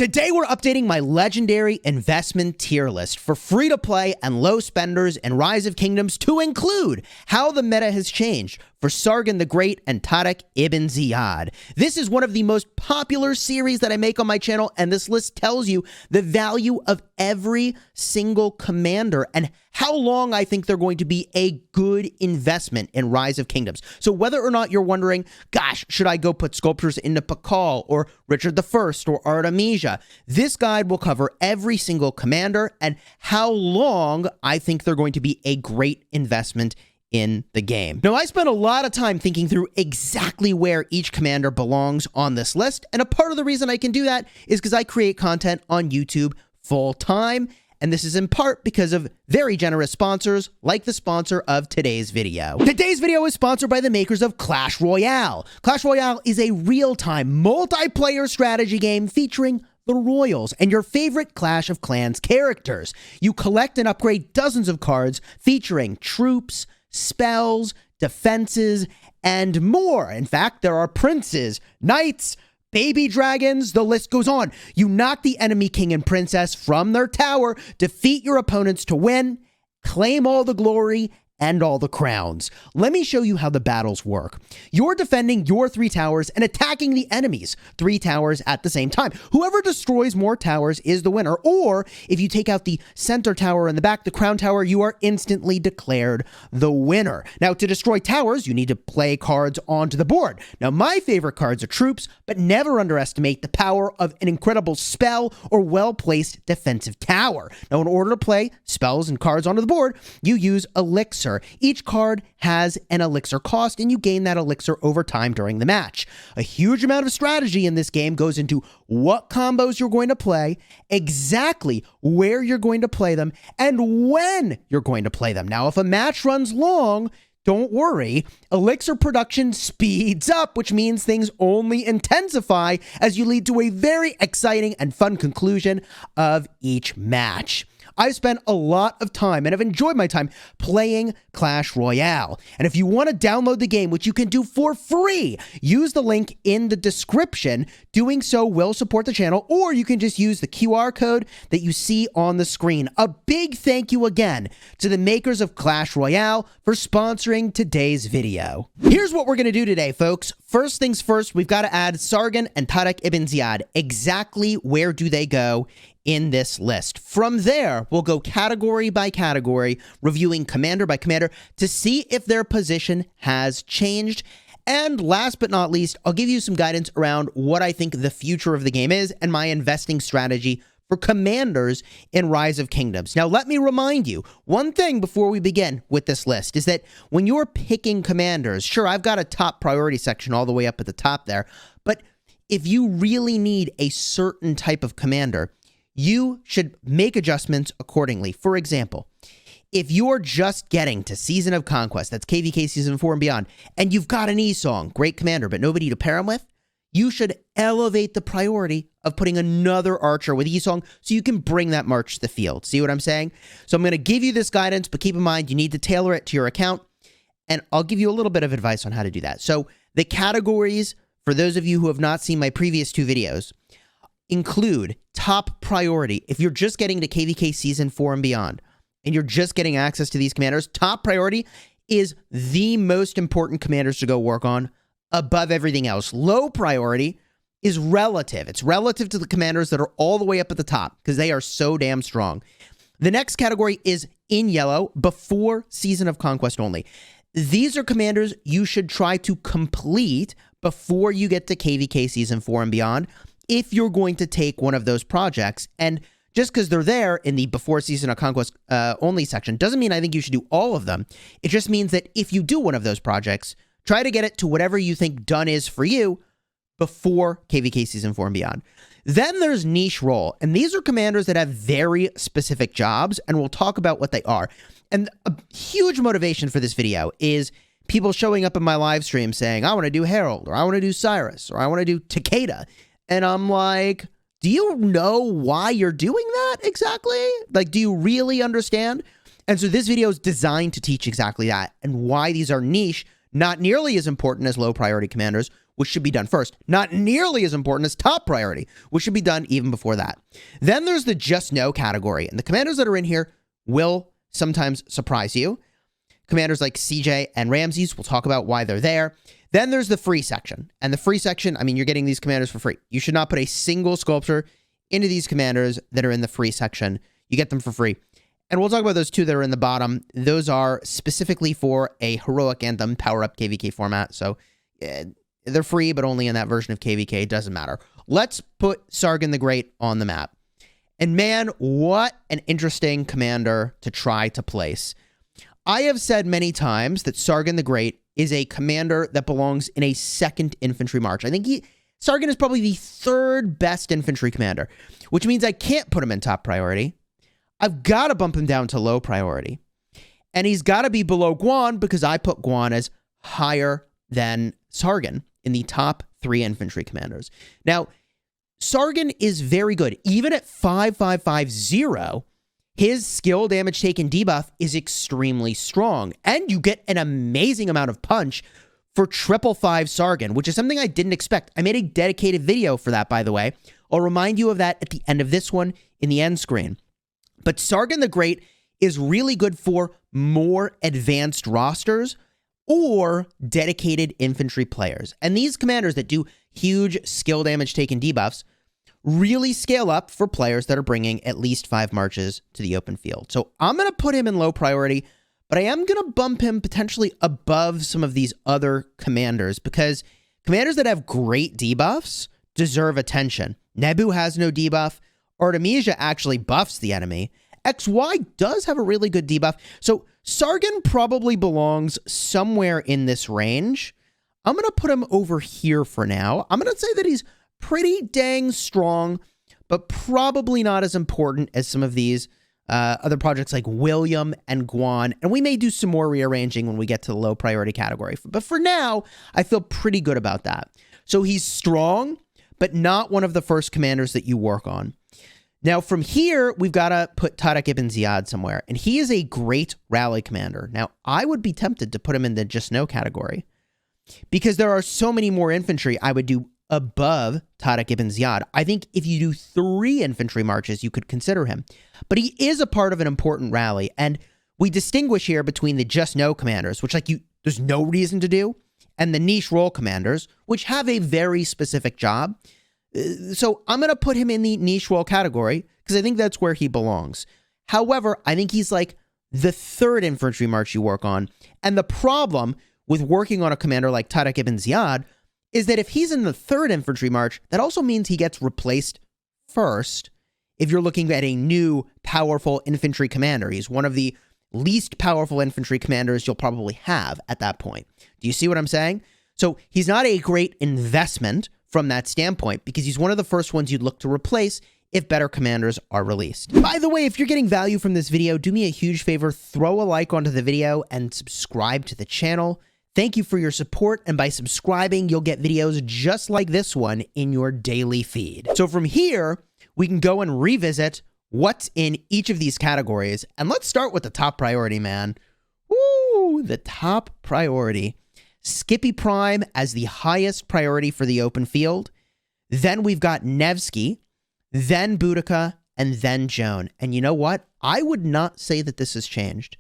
Today we're updating my legendary investment tier list for free-to-play and low spenders in Rise of Kingdoms to include how the meta has changed for Sargon the Great and Tariq ibn Ziyad. This is one of the most popular series that I make on my channel, and this list tells you the value of every single commander and how long I think they're going to be a good investment in Rise of Kingdoms. So whether or not you're wondering, gosh, should I go put sculptures into Pakal or Richard I or Artemisia, this guide will cover every single commander and how long I think they're going to be a great investment in the game. Now, I spent a lot of time thinking through exactly where each commander belongs on this list, and a part of the reason I can do that is because I create content on YouTube full time, and this is in part because of very generous sponsors like the sponsor of today's video. Today's video is sponsored by the makers of Clash Royale. Clash Royale is a real-time multiplayer strategy game featuring the Royals and your favorite Clash of Clans characters. You collect and upgrade dozens of cards featuring troops, spells, defenses, and more. In fact, there are princes, knights, baby dragons, the list goes on. You knock the enemy king and princess from their tower, defeat your opponents to win, claim all the glory and all the crowns. Let me show you how the battles work. You're defending your 3 towers and attacking the enemy's 3 towers at the same time. Whoever destroys more towers is the winner, or if you take out the center tower in the back, the crown tower, you are instantly declared the winner. Now, to destroy towers, you need to play cards onto the board. Now, my favorite cards are troops, but never underestimate the power of an incredible spell or well-placed defensive tower. Now, in order to play spells and cards onto the board, you use elixir. Each card has an elixir cost, and you gain that elixir over time during the match. A huge amount of strategy in this game goes into what combos you're going to play, exactly where you're going to play them, and when you're going to play them. Now, if a match runs long, don't worry, elixir production speeds up, which means things only intensify as you lead to a very exciting and fun conclusion of each match. I've spent a lot of time and have enjoyed my time playing Clash Royale. And if you want to download the game, which you can do for free, use the link in the description. Doing so will support the channel, or you can just use the QR code that you see on the screen. A big thank you again to the makers of Clash Royale for sponsoring today's video. Here's what we're going to do today, folks. First things first, we've got to add Sargon and Tariq ibn Ziyad. Exactly where do they go in this list? From there, we'll go category by category, reviewing commander by commander to see if their position has changed. And last but not least, I'll give you some guidance around what I think the future of the game is and my investing strategy for commanders in Rise of Kingdoms. Now, let me remind you, one thing before we begin with this list is that when you're picking commanders, sure, I've got a top priority section all the way up at the top there, but if you really need a certain type of commander, you should make adjustments accordingly. For example, if you're just getting to Season of Conquest, that's KVK Season 4 and beyond, and you've got an E-Song, great commander, but nobody to pair him with, you should elevate the priority of putting another archer with E-Song so you can bring that march to the field. See what I'm saying? So I'm going to give you this guidance, but keep in mind you need to tailor it to your account, and I'll give you a little bit of advice on how to do that. So the categories, for those of you who have not seen my previous 2 videos, include top priority. If you're just getting to KVK Season 4 and beyond, and you're just getting access to these commanders, top priority is the most important commanders to go work on above everything else. Low priority is relative. It's relative to the commanders that are all the way up at the top because they are so damn strong. The next category is in yellow, before Season of Conquest only. These are commanders you should try to complete before you get to KVK Season 4 and beyond if you're going to take one of those projects. And just because they're there in the before Season of Conquest only section doesn't mean I think you should do all of them. It just means that if you do one of those projects, try to get it to whatever you think done is for you before KVK Season 4 and beyond. Then there's niche role, and these are commanders that have very specific jobs, and we'll talk about what they are. And a huge motivation for this video is people showing up in my live stream saying, I want to do Herald, or I want to do Cyrus, or I want to do Takeda. And I'm like, do you know why you're doing that exactly? Like, do you really understand? And so this video is designed to teach exactly that and why these are niche, not nearly as important as low priority commanders, which should be done first. Not nearly as important as top priority, which should be done even before that. Then there's the just no category, and the commanders that are in here will sometimes surprise you. Commanders like CJ and Ramses, we'll talk about why they're there. Then there's the free section, and the free section, I mean, you're getting these commanders for free. You should not put a single sculpture into these commanders that are in the free section. You get them for free. And we'll talk about those two that are in the bottom. Those are specifically for a Heroic Anthem power-up KVK format. So they're free, but only in that version of KVK. It doesn't matter. Let's put Sargon the Great on the map. And man, what an interesting commander to try to place. I have said many times that Sargon the Great is a commander that belongs in a second infantry march. I think Sargon is probably the third best infantry commander, which means I can't put him in top priority. I've got to bump him down to low priority. And he's got to be below Guan because I put Guan as higher than Sargon in the top 3 infantry commanders. Now, Sargon is very good. Even at 5550, his skill damage taken debuff is extremely strong. And you get an amazing amount of punch for 555 Sargon, which is something I didn't expect. I made a dedicated video for that, by the way. I'll remind you of that at the end of this one in the end screen. But Sargon the Great is really good for more advanced rosters or dedicated infantry players. And these commanders that do huge skill damage taken debuffs really scale up for players that are bringing at least 5 marches to the open field. So I'm going to put him in low priority, but I am going to bump him potentially above some of these other commanders because commanders that have great debuffs deserve attention. Nebu has no debuff. Artemisia actually buffs the enemy. XY does have a really good debuff. So Sargon probably belongs somewhere in this range. I'm going to put him over here for now. I'm going to say that he's pretty dang strong, but probably not as important as some of these other projects like William and Guan. And we may do some more rearranging when we get to the low priority category. But for now, I feel pretty good about that. So he's strong, but not one of the first commanders that you work on. Now, from here, we've got to put Tariq ibn Ziyad somewhere, and he is a great rally commander. Now, I would be tempted to put him in the just no category because there are so many more infantry I would do above Tariq ibn Ziyad. I think if you do 3 infantry marches, you could consider him. But he is a part of an important rally, and we distinguish here between the just no commanders, which there's no reason to do, and the niche role commanders, which have a very specific job. So I'm going to put him in the niche role category because I think that's where he belongs. However, I think he's like the 3rd infantry march you work on. And the problem with working on a commander like Tariq ibn Ziyad is that if he's in the 3rd infantry march, that also means he gets replaced first if you're looking at a new powerful infantry commander. He's one of the least powerful infantry commanders you'll probably have at that point. Do you see what I'm saying? So he's not a great investment from that standpoint because he's one of the first ones you'd look to replace if better commanders are released. By the way, if you're getting value from this video, do me a huge favor, throw a like onto the video and subscribe to the channel. Thank you for your support, and by subscribing, you'll get videos just like this one in your daily feed. So from here, we can go and revisit what's in each of these categories, and let's start with the top priority, man. Woo, the top priority. Skippy Prime as the highest priority for the open field. Then we've got Nevsky, then Boudica, and then Joan. And you know what? I would not say that this has changed.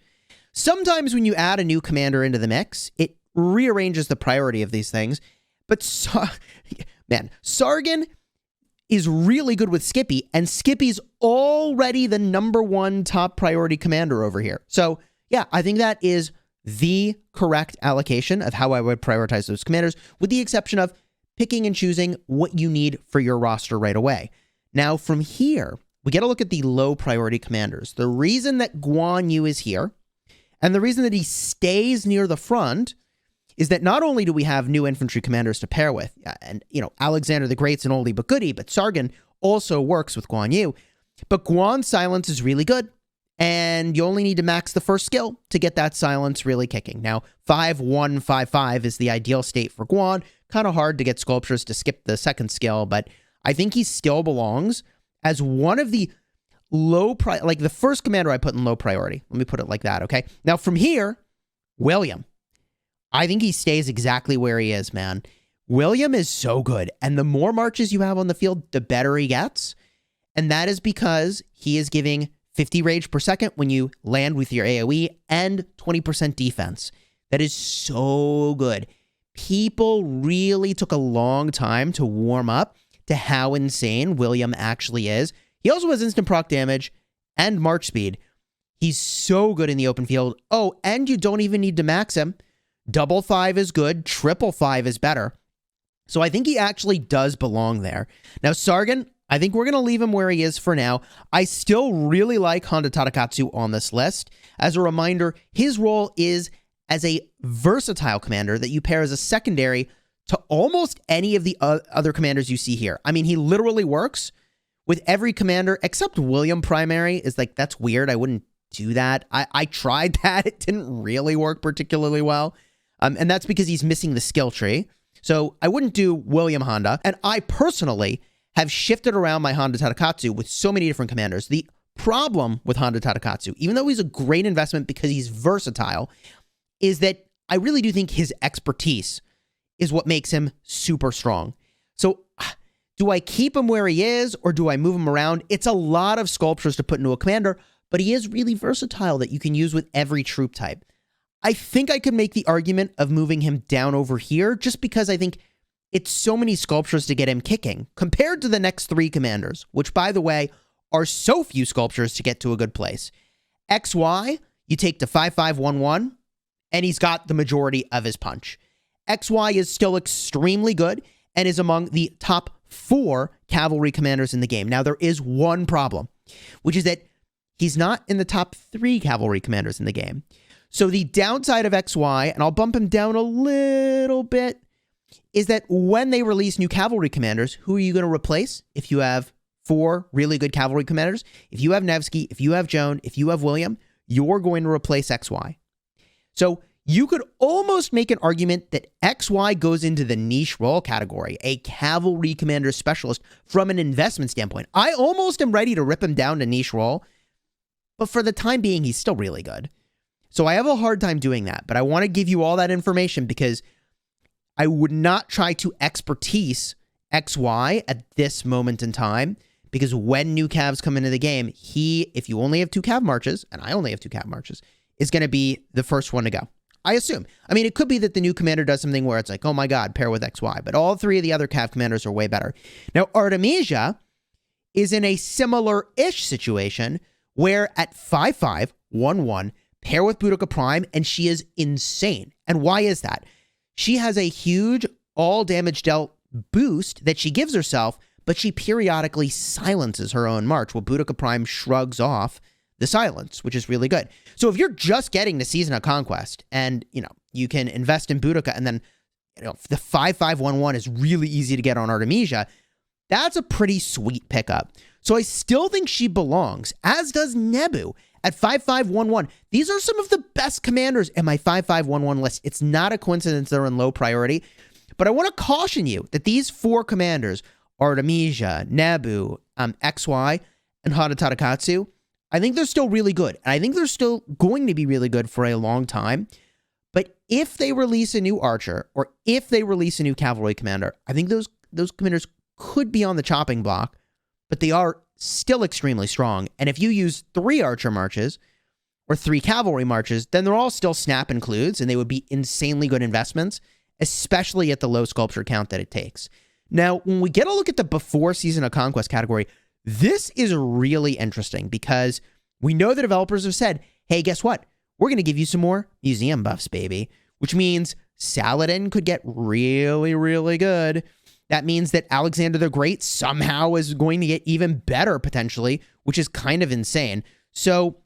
Sometimes when you add a new commander into the mix, it rearranges the priority of these things. But Sargon is really good with Skippy, and Skippy's already the #1 top priority commander over here. So yeah, I think that is the correct allocation of how I would prioritize those commanders, with the exception of picking and choosing what you need for your roster right away. Now, from here, we get to look at the low priority commanders. The reason that Guan Yu is here, and the reason that he stays near the front, is that not only do we have new infantry commanders to pair with, and, Alexander the Great's an oldie but goodie, but Sargon also works with Guan Yu, but Guan's silence is really good. And you only need to max the first skill to get that silence really kicking. Now, 5-1-5-5 is the ideal state for Guan. Kind of hard to get sculptures to skip the second skill, but I think he still belongs as one of the like the first commander I put in low priority. Let me put it like that, okay? Now, from here, William. I think he stays exactly where he is, man. William is so good. And the more marches you have on the field, the better he gets. And that is because he is giving 50 rage per second when you land with your AoE and 20% defense. That is so good. People really took a long time to warm up to how insane William actually is. He also has instant proc damage and march speed. He's so good in the open field. Oh, and you don't even need to max him. Double 5 is good. Triple 5 is better. So I think he actually does belong there. Now, Sargon, I think we're going to leave him where he is for now. I still really like Honda Tadakatsu on this list. As a reminder, his role is as a versatile commander that you pair as a secondary to almost any of the other commanders you see here. I mean, he literally works with every commander except William primary. Is like, that's weird. I wouldn't do that. I tried that. It didn't really work particularly well. And that's because he's missing the skill tree. So I wouldn't do William Honda. And I personally have shifted around my Honda Tadakatsu with so many different commanders. The problem with Honda Tadakatsu, even though he's a great investment because he's versatile, is that I really do think his expertise is what makes him super strong. So do I keep him where he is or do I move him around? It's a lot of sculptures to put into a commander, but he is really versatile that you can use with every troop type. I think I could make the argument of moving him down over here just because I think it's so many sculptures to get him kicking compared to the next 3 commanders, which, by the way, are so few sculptures to get to a good place. XY, you take to 5511, and he's got the majority of his punch. XY is still extremely good and is among the top 4 cavalry commanders in the game. Now, there is one problem, which is that he's not in the top 3 cavalry commanders in the game. So the downside of XY, and I'll bump him down a little bit, is that when they release new cavalry commanders, who are you going to replace if you have 4 really good cavalry commanders? If you have Nevsky, if you have Joan, if you have William, you're going to replace XY. So you could almost make an argument that XY goes into the niche role category, a cavalry commander specialist from an investment standpoint. I almost am ready to rip him down to niche role, but for the time being, he's still really good. So I have a hard time doing that, but I want to give you all that information because I would not try to expertise XY at this moment in time, because when new calves come into the game, if you only have 2 cav marches, and I only have 2 cav marches, is going to be the first one to go. I assume. I mean, it could be that the new commander does something where it's like, oh my god, pair with XY, but all 3 of the other cav commanders are way better. Now, Artemisia is in a similar-ish situation where at 5511, pair with Boudica Prime, and she is insane. And why is that? She has a huge all damage dealt boost that she gives herself, but she periodically silences her own march while Boudica Prime shrugs off the silence, which is really good. So if you're just getting to Season of Conquest and, you can invest in Boudica and then, the 5511 is really easy to get on Artemisia, that's a pretty sweet pickup. So I still think she belongs, as does Nebu. At 5511, these are some of the best commanders in my 5511 list. It's not a coincidence they're in low priority, but I want to caution you that these 4 commanders, Artemisia, Nebu, XY, and Honda Tadakatsu, I think they're still really good. And I think they're still going to be really good for a long time. But if they release a new archer, or if they release a new cavalry commander, I think those commanders could be on the chopping block, but they are still extremely strong. And if you use 3 archer marches or 3 cavalry marches, then they're all still snap includes, and they would be insanely good investments, especially at the low sculpture count that it takes. Now, when we get a look at the before Season of Conquest category, this is really interesting because we know the developers have said, hey, guess what? We're going to give you some more museum buffs, baby, which means Saladin could get really, really good. That means that Alexander the Great somehow is going to get even better potentially, which is kind of insane. So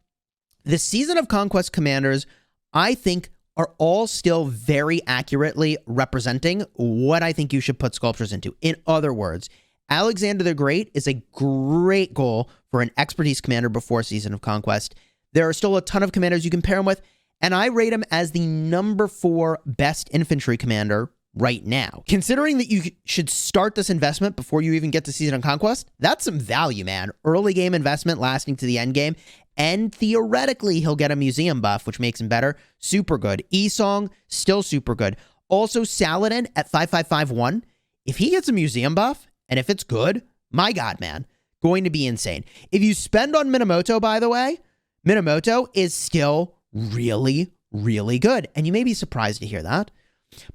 the Season of Conquest commanders, I think, are all still very accurately representing what I think you should put sculptures into. In other words, Alexander the Great is a great goal for an expertise commander before Season of Conquest. There are still a ton of commanders you can pair him with, and I rate him as the number 4 best infantry commander right now. Considering that you should start this investment before you even get to Season of Conquest, that's some value, man. Early game investment lasting to the end game, and theoretically he'll get a museum buff, which makes him better. Super good. Esong, still super good. Also, Saladin at 5551. If he gets a museum buff, and if it's good, my God, man, going to be insane. If you spend on Minamoto, by the way, Minamoto is still really, really good. And you may be surprised to hear that.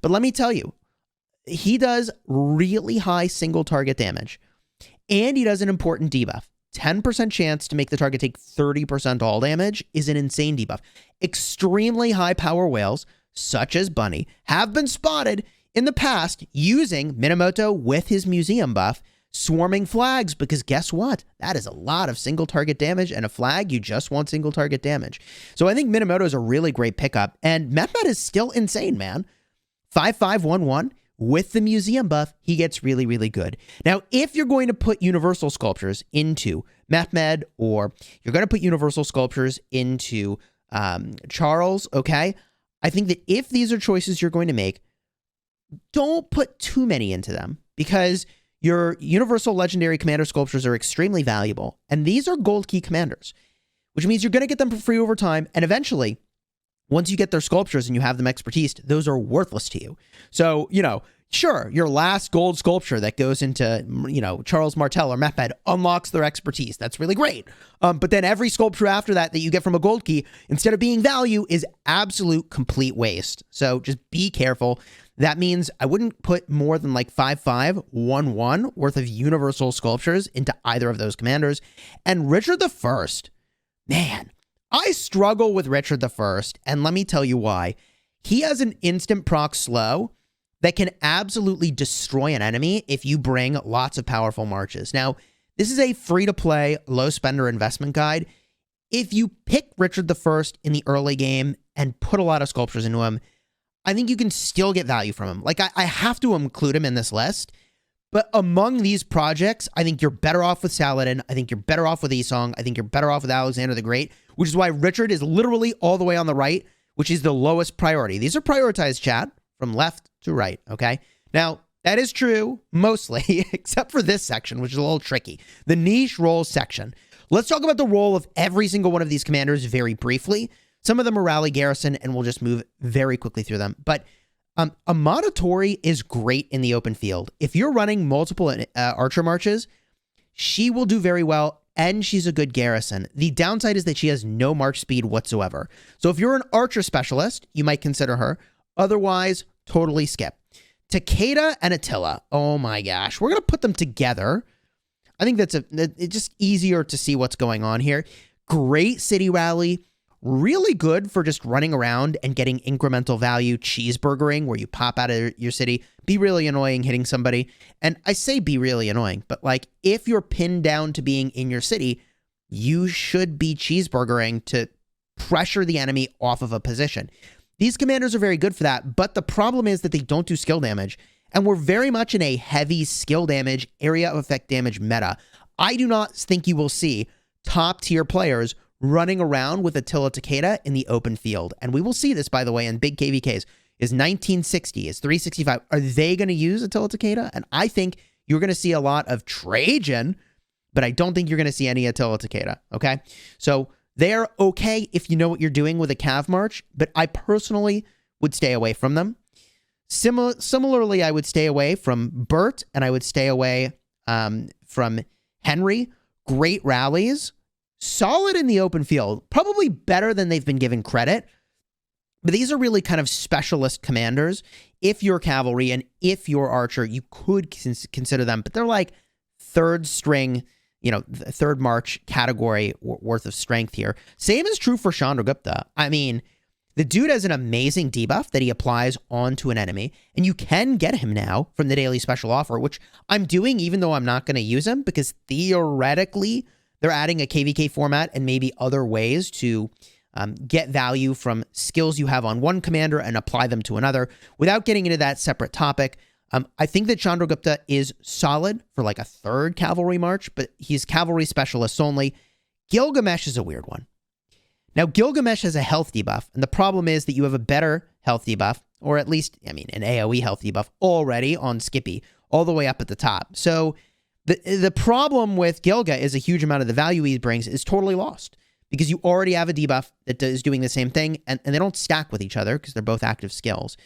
But let me tell you, he does really high single target damage. And he does an important debuff. 10% chance to make the target take 30% all damage is an insane debuff. Extremely high power whales, such as Bunny, have been spotted in the past using Minamoto with his museum buff, swarming flags, because guess what? That is a lot of single target damage, and a flag, you just want single target damage. So I think Minamoto is a really great pickup, and Mehmet is still insane, man. 5511, with the museum buff, he gets really, really good. Now, if you're going to put universal sculptures into Mehmet, or you're going to put universal sculptures into Charles, okay, I think that if these are choices you're going to make, don't put too many into them, because your universal legendary commander sculptures are extremely valuable, and these are gold key commanders, which means you're going to get them for free over time, and eventually, once you get their sculptures and you have them expertised, those are worthless to you. So, sure, your last gold sculpture that goes into, Charles Martel or Mehmet unlocks their expertise. That's really great. But then every sculpture after that you get from a gold key, instead of being value, is absolute complete waste. So just be careful. That means I wouldn't put more than like 5511 worth of universal sculptures into either of those commanders. And Richard the First, man, I struggle with Richard the First, and let me tell you why. He has an instant proc slow that can absolutely destroy an enemy if you bring lots of powerful marches. Now, this is a free-to-play, low-spender investment guide. If you pick Richard the First in the early game and put a lot of sculptures into him, I think you can still get value from him. Like, I have to include him in this list. But among these projects, I think you're better off with Saladin. I think you're better off with Esong. I think you're better off with Alexander the Great, which is why Richard is literally all the way on the right, which is the lowest priority. These are prioritized, chat, from left to right, okay? Now, that is true mostly, except for this section, which is a little tricky. The niche roles section. Let's talk about the role of every single one of these commanders very briefly. Some of them are rally garrison, and we'll just move very quickly through them. But Amadatori is great in the open field. If you're running multiple archer marches, she will do very well, and she's a good garrison. The downside is that she has no march speed whatsoever. So if you're an archer specialist, you might consider her. Otherwise, totally skip. Takeda and Attila. Oh my gosh. We're going to put them together. I think it's just easier to see what's going on here. Great city rally. Really good for just running around and getting incremental value cheeseburgering, where you pop out of your city, be really annoying hitting somebody. And I say be really annoying, but like if you're pinned down to being in your city, you should be cheeseburgering to pressure the enemy off of a position. These commanders are very good for that, but the problem is that they don't do skill damage, and we're very much in a heavy skill damage, area of effect damage meta. I do not think you will see top tier players running around with Attila Takeda in the open field. And we will see this, by the way, in big KVKs. Is 1960, is 365. Are they going to use Attila Takeda? And I think you're going to see a lot of Trajan, but I don't think you're going to see any Attila Takeda, okay? So they're okay if you know what you're doing with a Cav March, but I personally would stay away from them. Similarly, I would stay away from Bert, and I would stay away from Henry. Great rallies. Solid in the open field, probably better than they've been given credit. But these are really kind of specialist commanders. If you're cavalry and if you're archer, you could consider them, but they're like third string, third march category worth of strength here. Same is true for Chandragupta. I mean, the dude has an amazing debuff that he applies onto an enemy, and you can get him now from the daily special offer, which I'm doing even though I'm not going to use him, because theoretically they're adding a KVK format and maybe other ways to get value from skills you have on one commander and apply them to another without getting into that separate topic. I think that Chandragupta is solid for like a third cavalry march, but he's cavalry specialists only. Gilgamesh is a weird one. Now, Gilgamesh has a health debuff, and the problem is that you have a better health debuff, or at least, an AoE health debuff already on Skippy, all the way up at the top. So the problem with Gilga is a huge amount of the value he brings is totally lost, because you already have a debuff that is doing the same thing, and they don't stack with each other because they're both active skills.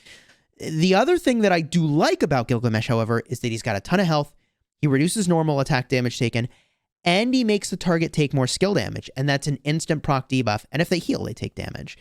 The other thing that I do like about Gilgamesh, however, is that he's got a ton of health, he reduces normal attack damage taken, and he makes the target take more skill damage, and that's an instant proc debuff, and if they heal, they take damage.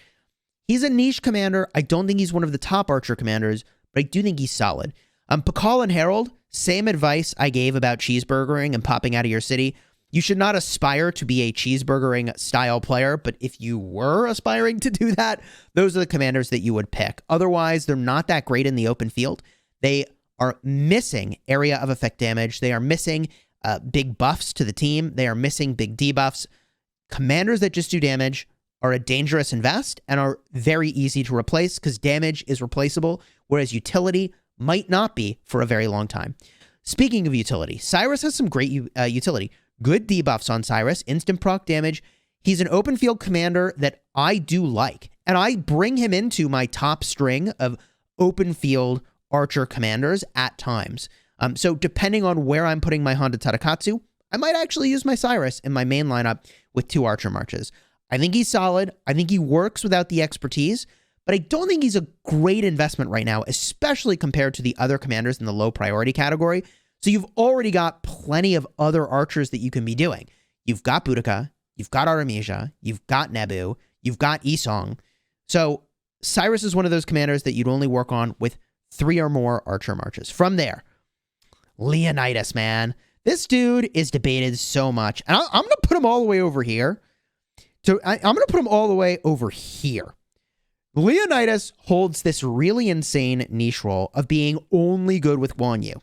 He's a niche commander. I don't think he's one of the top archer commanders, but I do think he's solid. Pakal and Herald, same advice I gave about cheeseburgering and popping out of your city. You should not aspire to be a cheeseburgering style player, but if you were aspiring to do that, those are the commanders that you would pick. Otherwise, they're not that great in the open field. They are missing area of effect damage. They are missing big buffs to the team. They are missing big debuffs. Commanders that just do damage are a dangerous invest and are very easy to replace because damage is replaceable, whereas utility might not be for a very long time. Speaking of utility, Cyrus has some great utility. Good debuffs on Cyrus, instant proc damage. He's an open field commander that I do like, and I bring him into my top string of open field archer commanders at times. So depending on where I'm putting my Honda Tadakatsu, I might actually use my Cyrus in my main lineup with 2 archer marches. I think he's solid. I think he works without the expertise, but I don't think he's a great investment right now, especially compared to the other commanders in the low priority category. So you've already got plenty of other archers that you can be doing. You've got Boudica, you've got Artemisia, you've got Nebu, you've got Isong. So Cyrus is one of those commanders that you'd only work on with 3 or more archer marches. From there, Leonidas, man. This dude is debated so much. And I'm going to put him all the way over here. I'm going to put him all the way over here. Leonidas holds this really insane niche role of being only good with Guan Yu.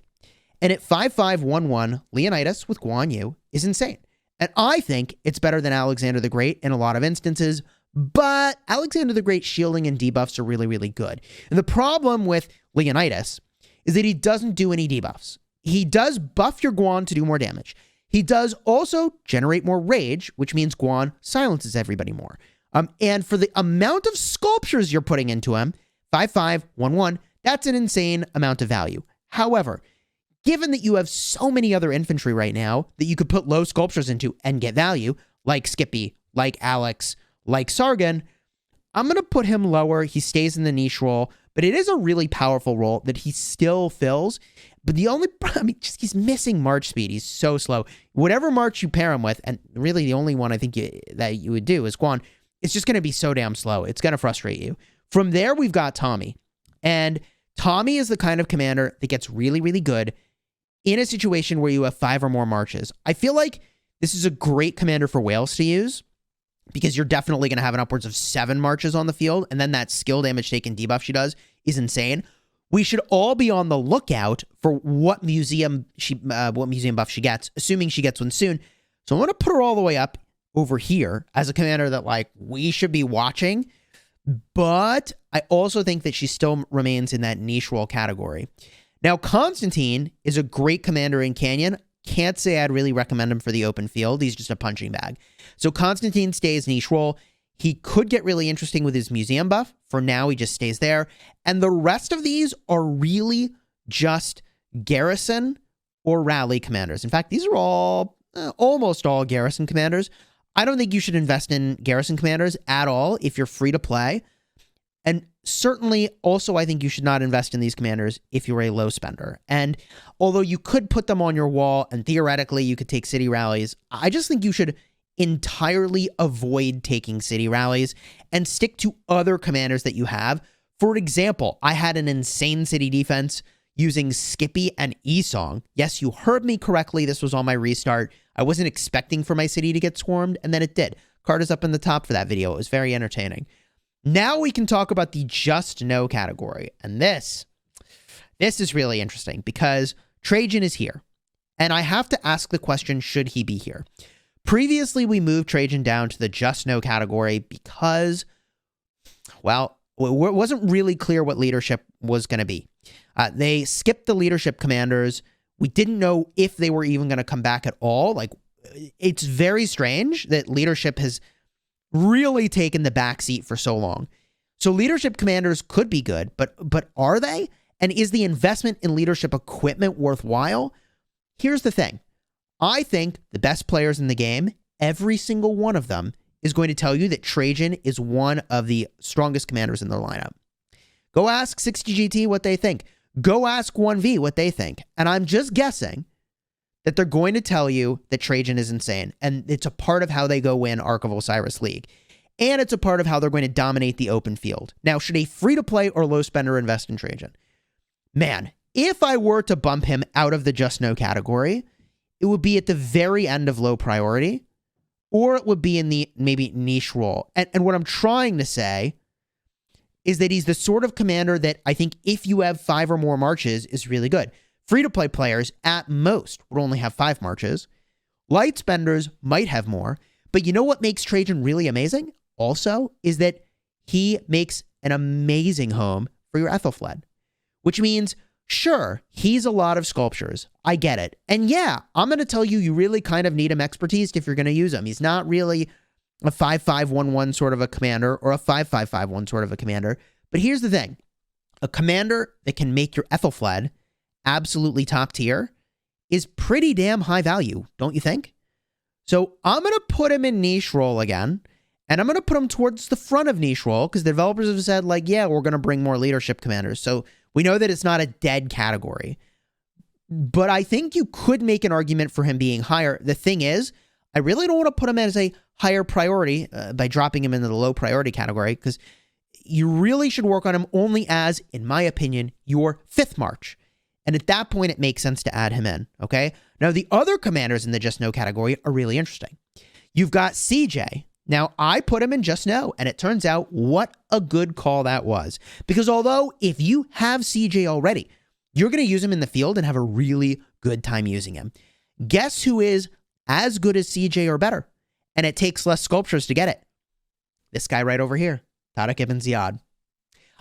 And at 5-5-1-1, Leonidas with Guan Yu is insane. And I think it's better than Alexander the Great in a lot of instances, but Alexander the Great shielding and debuffs are really, really good. And the problem with Leonidas is that he doesn't do any debuffs. He does buff your Guan to do more damage. He does also generate more rage, which means Guan silences everybody more. And for the amount of sculptures you're putting into him, 5-5-1-1, that's an insane amount of value. However, given that you have so many other infantry right now that you could put low sculptures into and get value, like Skippy, like Alex, like Sargon, I'm going to put him lower. He stays in the niche role, but it is a really powerful role that he still fills. But the only, he's missing march speed. He's so slow. Whatever march you pair him with, and really the only one I think that you would do is Guan, it's just going to be so damn slow. It's going to frustrate you. From there, we've got Tommy. And Tommy is the kind of commander that gets really, really good in a situation where you have 5 or more marches. I feel like this is a great commander for Wales to use because you're definitely going to have an upwards of 7 marches on the field, and then that skill damage taken debuff she does is insane. We should all be on the lookout for what museum buff she gets, assuming she gets one soon. So I'm going to put her all the way up over here as a commander that, like, we should be watching, but I also think that she still remains in that niche role category. Now, Constantine is a great commander in Canyon. Can't say I'd really recommend him for the open field. He's just a punching bag. So Constantine stays niche role. He could get really interesting with his museum buff. For now, he just stays there. And the rest of these are really just garrison or rally commanders. In fact, these are all, almost all garrison commanders. I don't think you should invest in garrison commanders at all if you're free to play. And certainly, also, I think you should not invest in these commanders if you're a low spender. And although you could put them on your wall and theoretically you could take city rallies, I just think you should entirely avoid taking city rallies and stick to other commanders that you have. For example, I had an insane city defense using Skippy and Isong. Yes, you heard me correctly. This was on my restart. I wasn't expecting for my city to get swarmed, and then it did. Card is up in the top for that video. It was very entertaining. Now we can talk about the just no category. And this is really interesting because Trajan is here. And I have to ask the question, should he be here? Previously, we moved Trajan down to the just no category because, well, it wasn't really clear what leadership was going to be. They skipped the leadership commanders. We didn't know if they were even going to come back at all. Like, it's very strange that leadership has really taken the backseat for so long. So leadership commanders could be good, but are they? And is the investment in leadership equipment worthwhile? Here's the thing. I think the best players in the game, every single one of them, is going to tell you that Trajan is one of the strongest commanders in their lineup. Go ask 60GT what they think. Go ask 1V what they think. And I'm just guessing that they're going to tell you that Trajan is insane. And it's a part of how they go win Ark of Osiris League. And it's a part of how they're going to dominate the open field. Now, should a free-to-play or low spender invest in Trajan? Man, if I were to bump him out of the just no category, it would be at the very end of low priority, or it would be in the maybe niche role. And what I'm trying to say is that he's the sort of commander that I think if you have 5 or more marches is really good. Free-to-play players at most would only have 5 marches. Light spenders might have more. But you know what makes Trajan really amazing? Also, is that he makes an amazing home for your Ethelfled. Which means, sure, he's a lot of sculptures. I get it. And yeah, I'm going to tell you, you really kind of need him expertise if you're going to use him. He's not really a 5-5-1-1 sort of a commander or a 5-5-5-1 sort of a commander. But here's the thing. A commander that can make your Ethelfled absolutely top tier is pretty damn high value, don't you think? So I'm going to put him in niche role again, and I'm going to put him towards the front of niche role because the developers have said, like, yeah, we're going to bring more leadership commanders. So we know that it's not a dead category. But I think you could make an argument for him being higher. The thing is, I really don't want to put him as a higher priority by dropping him into the low priority category because you really should work on him only as, in my opinion, your 5th march. And at that point, it makes sense to add him in, okay? Now, the other commanders in the just no category are really interesting. You've got CJ. Now, I put him in just no, and it turns out what a good call that was. Because although if you have CJ already, you're going to use him in the field and have a really good time using him. Guess who is as good as CJ or better? And it takes less sculptures to get it. This guy right over here, Tariq ibn Ziyad.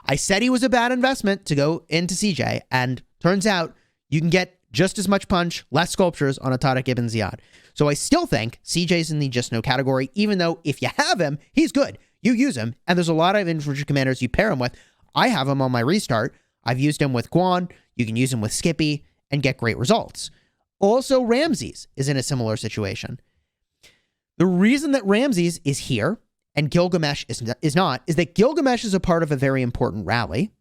I said he was a bad investment to go into CJ, and turns out you can get just as much punch, less sculptures on a Tariq ibn Ziyad. So I still think CJ's in the just no category, even though if you have him, he's good. You use him, and there's a lot of infantry commanders you pair him with. I have him on my restart. I've used him with Guan. You can use him with Skippy and get great results. Also, Ramses is in a similar situation. The reason that Ramses is here and Gilgamesh is not is that Gilgamesh is a part of a very important rally,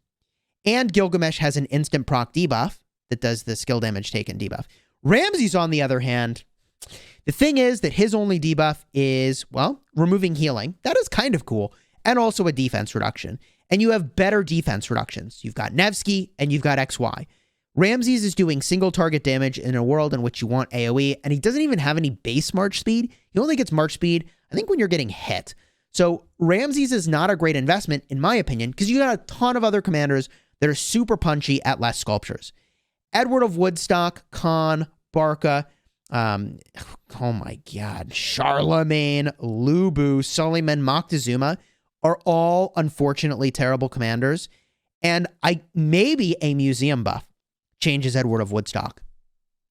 and Gilgamesh has an instant proc debuff that does the skill damage taken debuff. Ramses, on the other hand, the thing is that his only debuff is, well, removing healing. That is kind of cool. And also a defense reduction. And you have better defense reductions. You've got Nevsky and you've got XY. Ramses is doing single target damage in a world in which you want AoE, and he doesn't even have any base march speed. He only gets march speed, I think, when you're getting hit. So Ramses is not a great investment, in my opinion, because you got a ton of other commanders that are super punchy at less sculptures. Edward of Woodstock, Khan, Barca, oh my God, Charlemagne, Lubu, Suleiman, Moctezuma are all unfortunately terrible commanders. And maybe a museum buff changes Edward of Woodstock.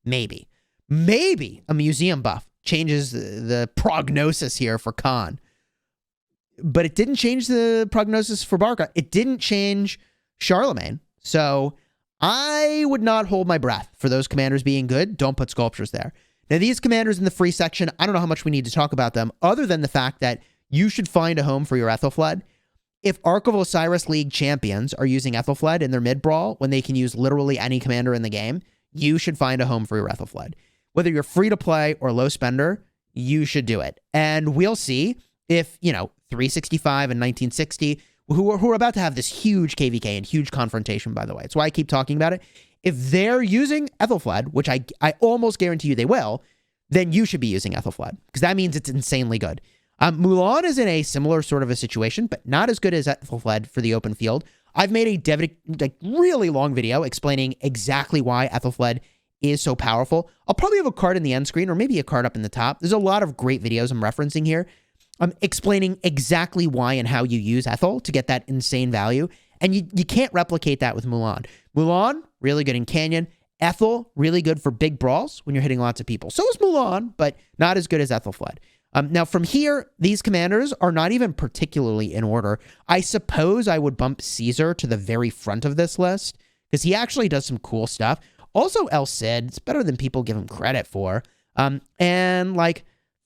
Maybe a museum buff changes the prognosis here for Khan. But it didn't change the prognosis for Barca. It didn't change Charlemagne. So I would not hold my breath for those commanders being good. Don't put sculptures there. Now, these commanders in the free section, I don't know how much we need to talk about them, other than the fact that you should find a home for your Ethelfled. If Ark of Osiris League champions are using Ethelfled in their mid-brawl when they can use literally any commander in the game, you should find a home for your Ethelfled. Whether you're free-to-play or low spender, you should do it. And we'll see if, 365 and 1960, who are about to have this huge KVK and huge confrontation, by the way. It's why I keep talking about it. If they're using Ethelfled, which I almost guarantee you they will, then you should be using Ethelfled, because that means it's insanely good. Mulan is in a similar sort of a situation, but not as good as Ethelfled for the open field. I've made a really long video explaining exactly why Ethelfled is so powerful. I'll probably have a card in the end screen or maybe a card up in the top. There's a lot of great videos I'm referencing here. I'm explaining exactly why and how you use Ethel to get that insane value. And you can't replicate that with Mulan. Mulan, really good in Canyon. Ethel, really good for big brawls when you're hitting lots of people. So is Mulan, but not as good as Ethelfled. Now, from here, these commanders are not even particularly in order. I suppose I would bump Caesar to the very front of this list, because he actually does some cool stuff. Also, El Cid, it's better than people give him credit for. And,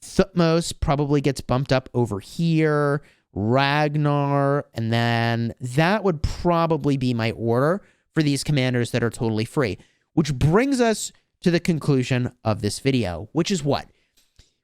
Thutmose probably gets bumped up over here, Ragnar, and then that would probably be my order for these commanders that are totally free. Which brings us to the conclusion of this video, which is what?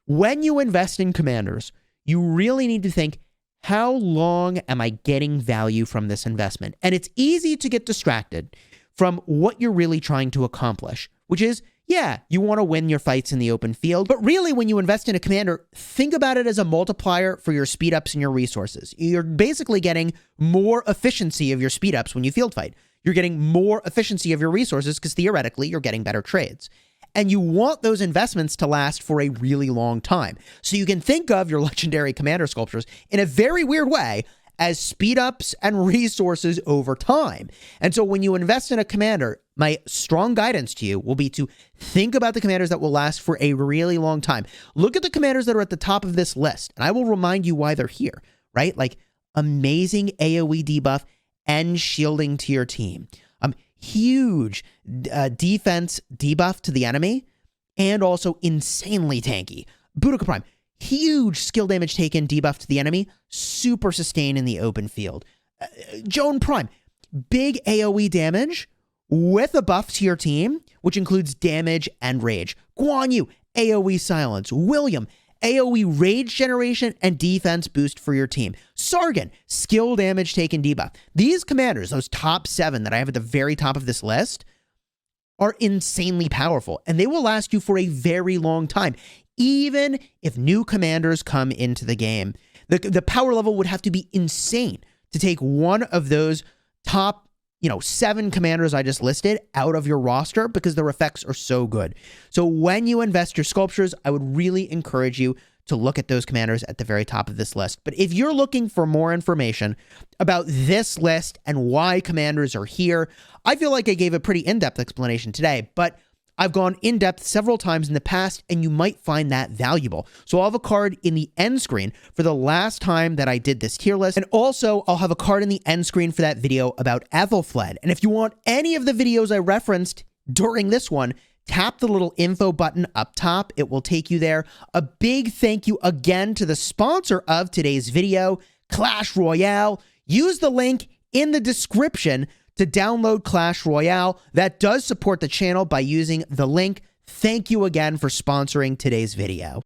When you invest in commanders, you really need to think, how long am I getting value from this investment? And it's easy to get distracted from what you're really trying to accomplish, which is, yeah, you want to win your fights in the open field, but really when you invest in a commander, think about it as a multiplier for your speed ups and your resources. You're basically getting more efficiency of your speed ups when you field fight. You're getting more efficiency of your resources because theoretically you're getting better trades. And you want those investments to last for a really long time. So you can think of your legendary commander sculptures in a very weird way as speed ups and resources over time. And so when you invest in a commander, my strong guidance to you will be to think about the commanders that will last for a really long time. Look at the commanders that are at the top of this list, and I will remind you why they're here, right? Like amazing AoE debuff and shielding to your team. Huge defense debuff to the enemy, and also insanely tanky. Boudica Prime, huge skill damage taken debuff to the enemy, super sustain in the open field. Joan Prime, big AoE damage with a buff to your team, which includes damage and rage. Guan Yu, AoE silence. William, AoE rage generation and defense boost for your team. Sargon, skill damage taken debuff. These commanders, those top 7 that I have at the very top of this list, are insanely powerful, and they will last you for a very long time, even if new commanders come into the game. The power level would have to be insane to take one of those top 7 commanders I just listed out of your roster because their effects are so good. So when you invest your sculptures, I would really encourage you to look at those commanders at the very top of this list. But if you're looking for more information about this list and why commanders are here, I feel like I gave a pretty in-depth explanation today, but I've gone in-depth several times in the past, and you might find that valuable. So I'll have a card in the end screen for the last time that I did this tier list, and also I'll have a card in the end screen for that video about Ethelfled. And if you want any of the videos I referenced during this one, tap the little info button up top. It will take you there. A big thank you again to the sponsor of today's video, Clash Royale. Use the link in the description to download Clash Royale. That does support the channel by using the link. Thank you again for sponsoring today's video.